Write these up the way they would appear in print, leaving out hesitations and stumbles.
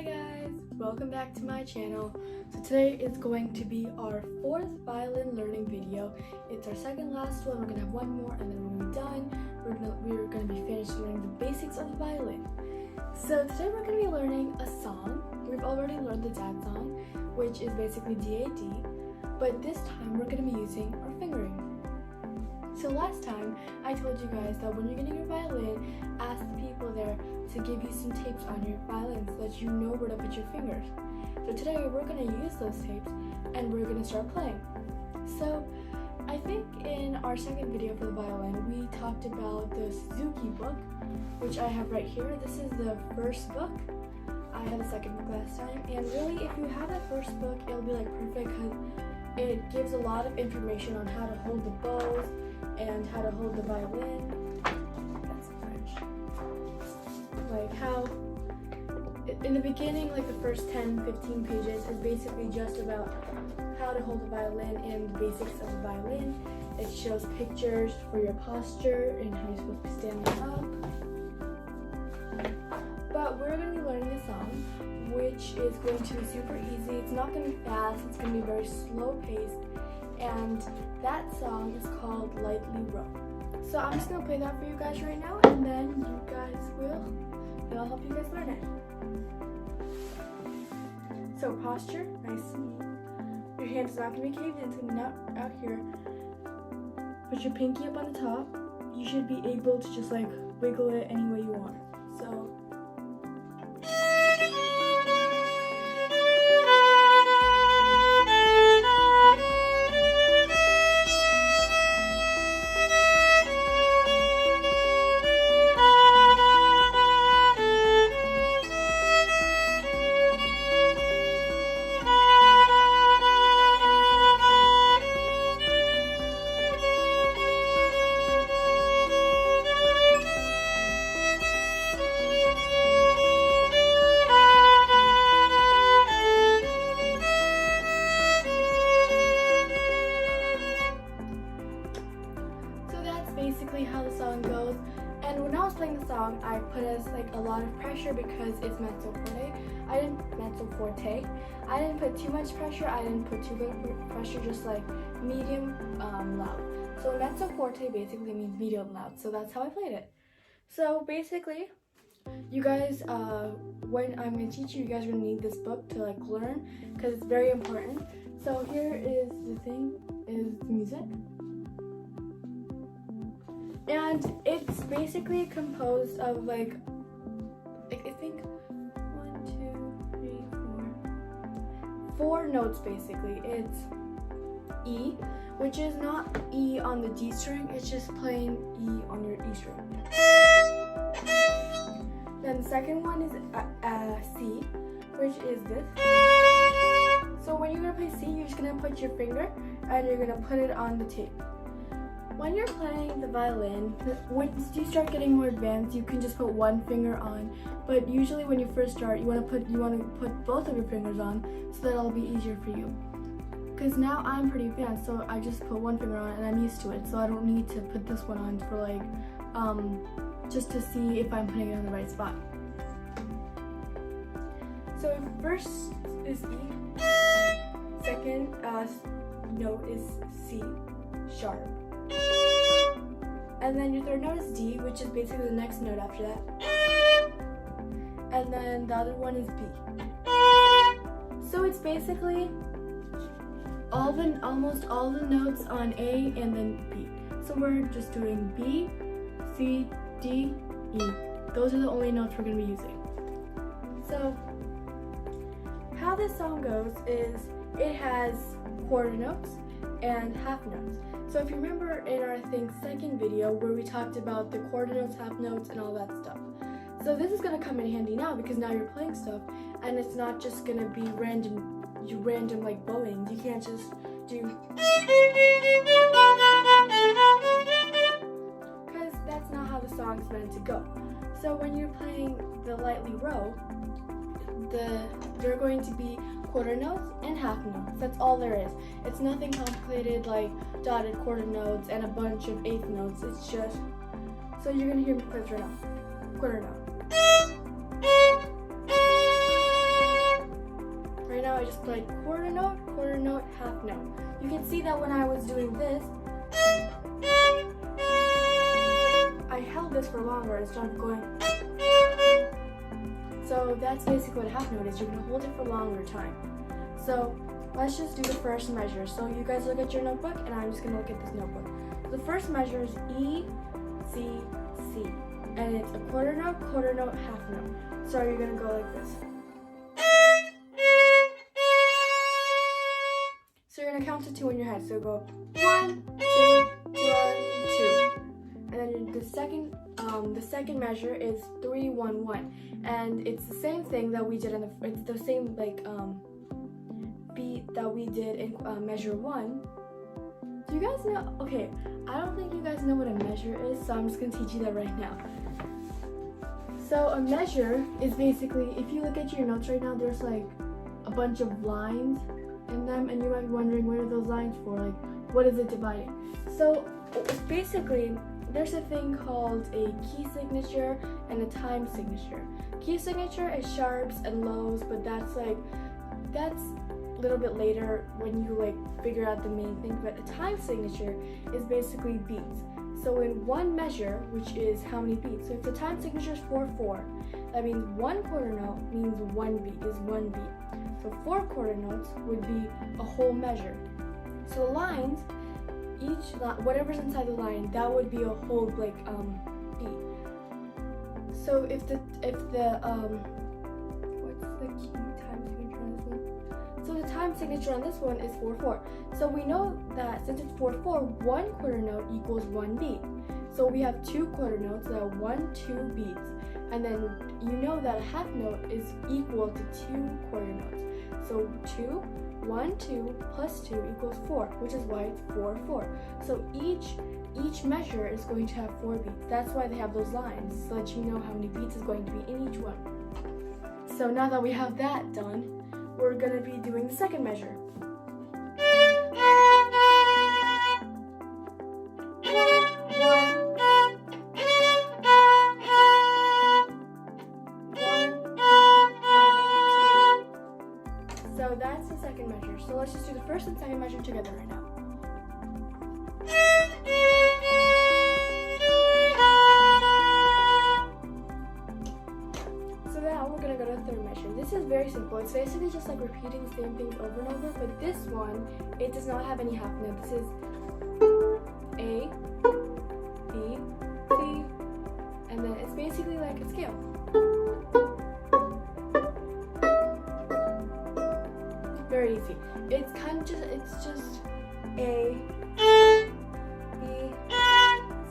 Hi guys, welcome back to my channel. So today is going to be our fourth violin learning video. It's our second last one. We're gonna have one more and then when we're done, we're gonna be finished learning the basics of the violin. So today we're gonna be learning a song. We've already learned the dad song, which is basically DAD, but this time we're gonna be using our fingering. So last time I told you guys that when you're getting your violin, ask the people there to give you some tapes on your violin so that you know where to put your fingers. So today we're going to use those tapes and we're going to start playing. So I think in our second video for the violin we talked about the Suzuki book, which I have right here. This is the first book. I had the second book last time, and really if you have that first book it'll be like perfect because it gives a lot of information on how to hold the bows and how to hold the violin. That's French. Like how, in the beginning, like the first 10-15 pages is basically just about how to hold the violin and the basics of the violin. It shows pictures for your posture and how you're supposed to be standing up. But we're going to be learning a song, which is going to be super easy. It's not going to be fast, it's going to be very slow paced. And that song is called Lightly Row. So I'm just gonna play that for you guys right now, and then you guys it'll help you guys learn it. So posture, nice. Your hand's not gonna be caved in, so not out here. Put your pinky up on the top. You should be able to just like wiggle it any way you want. So basically how the song goes. And when I was playing the song, I put as like a lot of pressure because it's mezzo forte. I didn't put too much pressure. I didn't put too little pressure, just like medium loud. So mezzo forte basically means medium loud. So that's how I played it. So basically, you guys, when I'm gonna teach you, you guys are gonna need this book to like learn because it's very important. So here is the thing: is the music. And it's basically composed of like I think 4 notes basically. It's E, which is not E on the D string, it's just plain E on your E string. Then the second one is C, which is this. So when you're gonna play C, you're just gonna put your finger and you're gonna put it on the tape. When you're playing the violin, once you start getting more advanced, you can just put one finger on. But usually when you first start, you want to put both of your fingers on so that it'll be easier for you. Because now I'm pretty advanced, so I just put one finger on and I'm used to it. So I don't need to put this one on for like, just to see if I'm putting it on the right spot. So first is E, second note is C, sharp. And then your third note is D, which is basically the next note after that. And then the other one is B. So it's basically almost all the notes on A and then B. So we're just doing B, C, D, E. Those are the only notes we're going to be using. So how this song goes is it has quarter notes and half notes. So if you remember in our second video where we talked about the quarter notes, half notes, and all that stuff. So this is gonna come in handy now because now you're playing stuff and it's not just gonna be random like bowing. You can't just do, because that's not how the song's meant to go. So when you're playing the Lightly Row, they're going to be quarter notes and half notes. That's all there is. It's nothing complicated like dotted quarter notes and a bunch of eighth notes. It's just, so you're gonna hear me play it right now. Quarter note. I just played quarter note, half note. You can see that when I was doing this, I held this for longer instead of going. So that's basically what a half note is. You're going to hold it for longer time. So let's just do the first measure. So you guys look at your notebook, and I'm just going to look at this notebook. The first measure is E, C, C. And it's a quarter note, half note. So you're going to go like this. So you're going to count to 2 in your head. So go 1, 2, 1, 2. And then the second measure is 3, 1, 1. And it's the same thing that we did it's the same beat that we did in measure 1. Do you guys know? Okay, I don't think you guys know what a measure is, so I'm just going to teach you that right now. So a measure is basically, if you look at your notes right now, there's like a bunch of lines in them, and you might be wondering, what are those lines for? Like, what is it dividing? So basically, there's a thing called a key signature and a time signature. Key signature is sharps and lows, but that's a little bit later when you figure out the main thing. But a time signature is basically beats. So in one measure, which is how many beats. So if the time signature is 4/4, that means 1 quarter note means 1 beat is 1 beat. So 4 quarter notes would be a whole measure. So the lines, whatever's inside the line, that would be a whole beat. So if the what's the key time signature on this one? So the time signature on this one is 4/4. So we know that since it's 4/4, 1 quarter note equals 1 beat. So we have 2 quarter notes that are 1, 2 beats. And then you know that a half note is equal to 2 quarter notes. So 1, 2 plus 2 equals 4, which is why it's 4/4. So each measure is going to have 4 beats. That's why they have those lines, so that you know how many beats is going to be in each one. So now that we have that done, we're going to be doing the second measure. So that's the second measure. So let's just do the first and second measure together right now. So now we're going to go to the third measure. This is very simple. It's basically just like repeating the same things over and over, but this one, it does not have any half note. This is A, B, C, and then it's basically like a scale. Very easy. It's just A, B,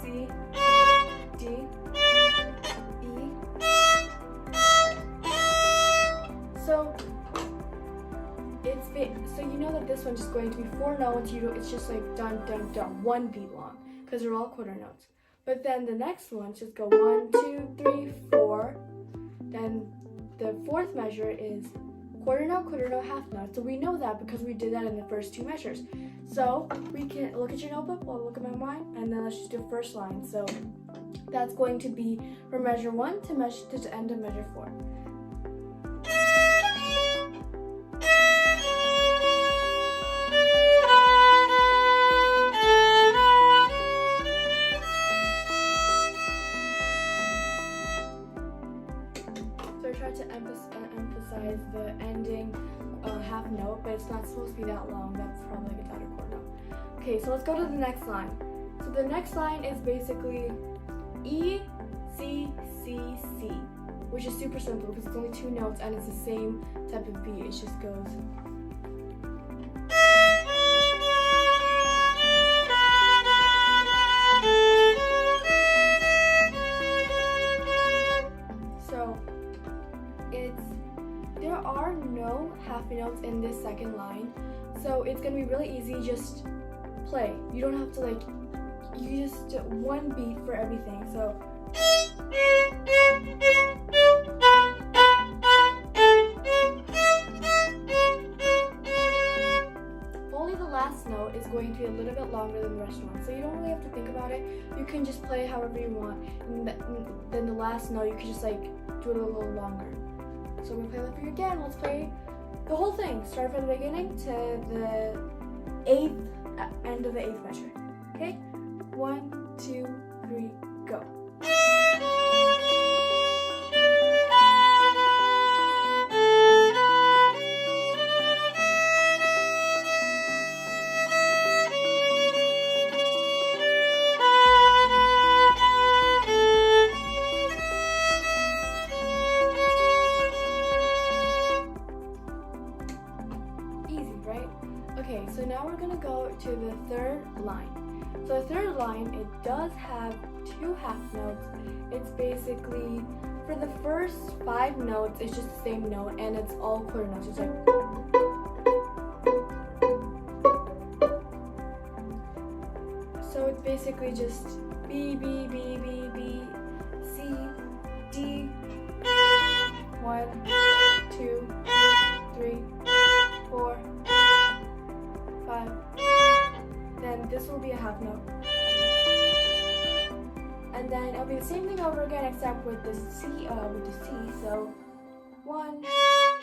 C, D, E. So you know that this one's just going to be 4 notes. It's just like dun dun dun, 1 beat long, because they're all quarter notes. But then the next one just go 1, 2, 3, 4. Then the fourth measure is quarter note, half note. So we know that because we did that in the first 2 measures. So we can look at your notebook while I look at my mind, and then let's just do the first line. So that's going to be from measure 1 to the end of measure 4. So I tried to emphasize the ending half note, but it's not supposed to be that long. That's probably like a dotted quarter note. Okay, so let's go to the next line. So the next line is basically E, C, C, C, which is super simple because it's only 2 notes and it's the same type of beat. It just goes. There are no half notes in this second line, so it's gonna be really easy. Just play. You don't have to you just 1 beat for everything. So only the last note is going to be a little bit longer than the rest one, so you don't really have to think about it. You can just play however you want, and then the last note you can just do it a little longer. So I'm gonna play that for you again. Let's play the whole thing. Start from the beginning to the eighth end of the eighth measure. Okay? 1, 2, 3, go. Okay, so now we're gonna go to the third line. So the third line, it does have 2 half notes. It's basically, for the first 5 notes, it's just the same note, and it's all quarter notes. It's like, so it's basically just B, B, B, B, B, C, D, 1, 2, 3, 4, 5. Then this will be a half note. And then it'll be the same thing over again except with the C, So 1,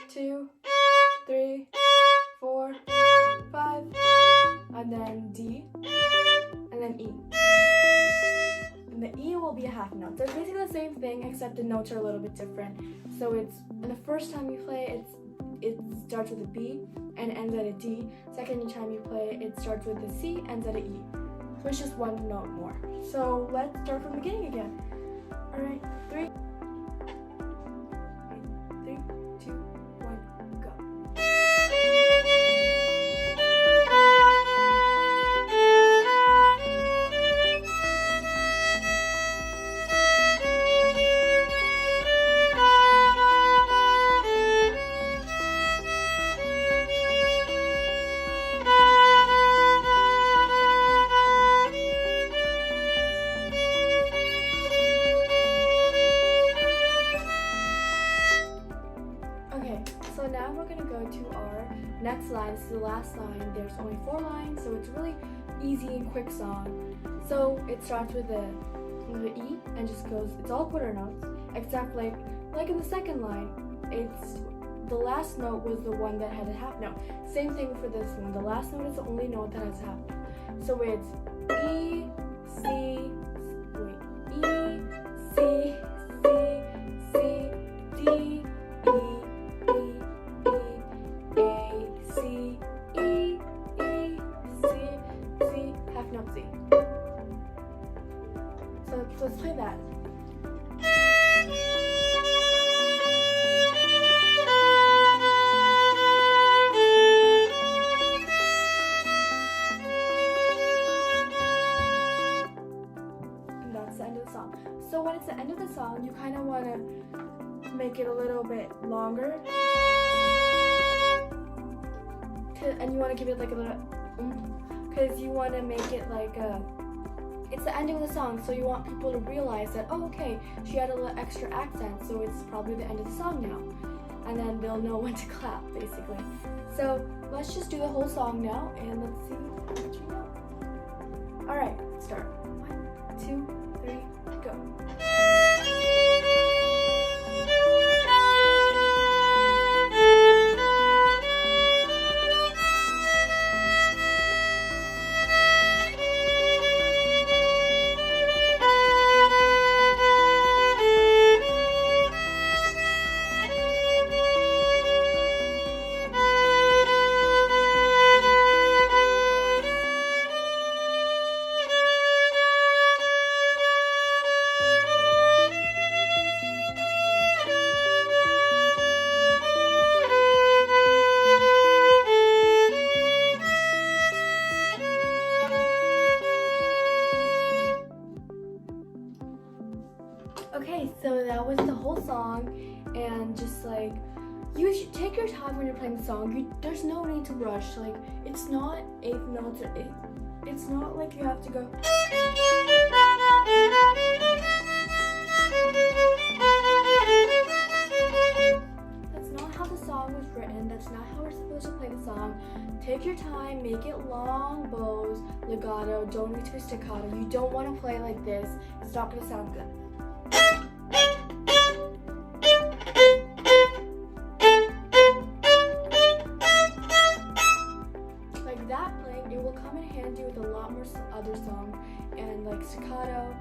2, 3, 4, 5, and then D, and then E. And the E will be a half note. So it's basically the same thing except the notes are a little bit different. So it's, the first time you play it starts with a B and ends at a D. Second time you play it starts with a C, ends at an E. So it's just 1 note more. So let's start from the beginning again. Alright, 3, 2, 1, go. So now we're going to go to our next line. This is the last line. There's only 4 lines, so it's a really easy and quick song. So it starts with the E and just goes, it's all quarter notes, except like in the second line, it's the last note was the one that had a half note. Same thing for this one. The last note is the only note that has a half note. So it's E, C, D, So let's play that. And that's the end of the song. So when it's the end of the song, you kind of want to make it a little bit longer. And you want to give it like a little, because you want to make it like a, it's the ending of the song, so you want people to realize that, oh, okay, she had a little extra accent, so it's probably the end of the song now. And then they'll know when to clap, basically. So let's just do the whole song now, and let's see how much we know. Alright, start. 1, 2, 3, go. Okay, so that was the whole song, and just like, you should take your time when you're playing the song. There's no need to rush. Like, it's not 8 notes or 8. It's not like you have to go. That's not how the song was written. That's not how we're supposed to play the song. Take your time, make it long bows, legato. Don't need to be staccato. You don't want to play like this. It's not going to sound good. come in handy with a lot more other songs, and like staccato,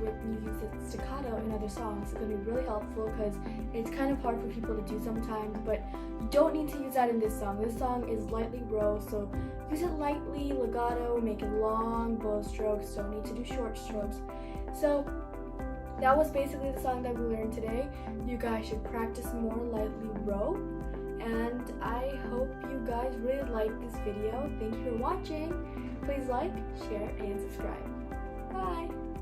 with you use it staccato in other songs. It's gonna be really helpful because it's kind of hard for people to do sometimes, but you don't need to use that in this song. This song is lightly row, so use it lightly, legato, make it long bow strokes, don't need to do short strokes. So that was basically the song that we learned today. You guys should practice more lightly row, and I hope you guys really liked this video. Thank you for watching. Please like, share, and subscribe. Bye!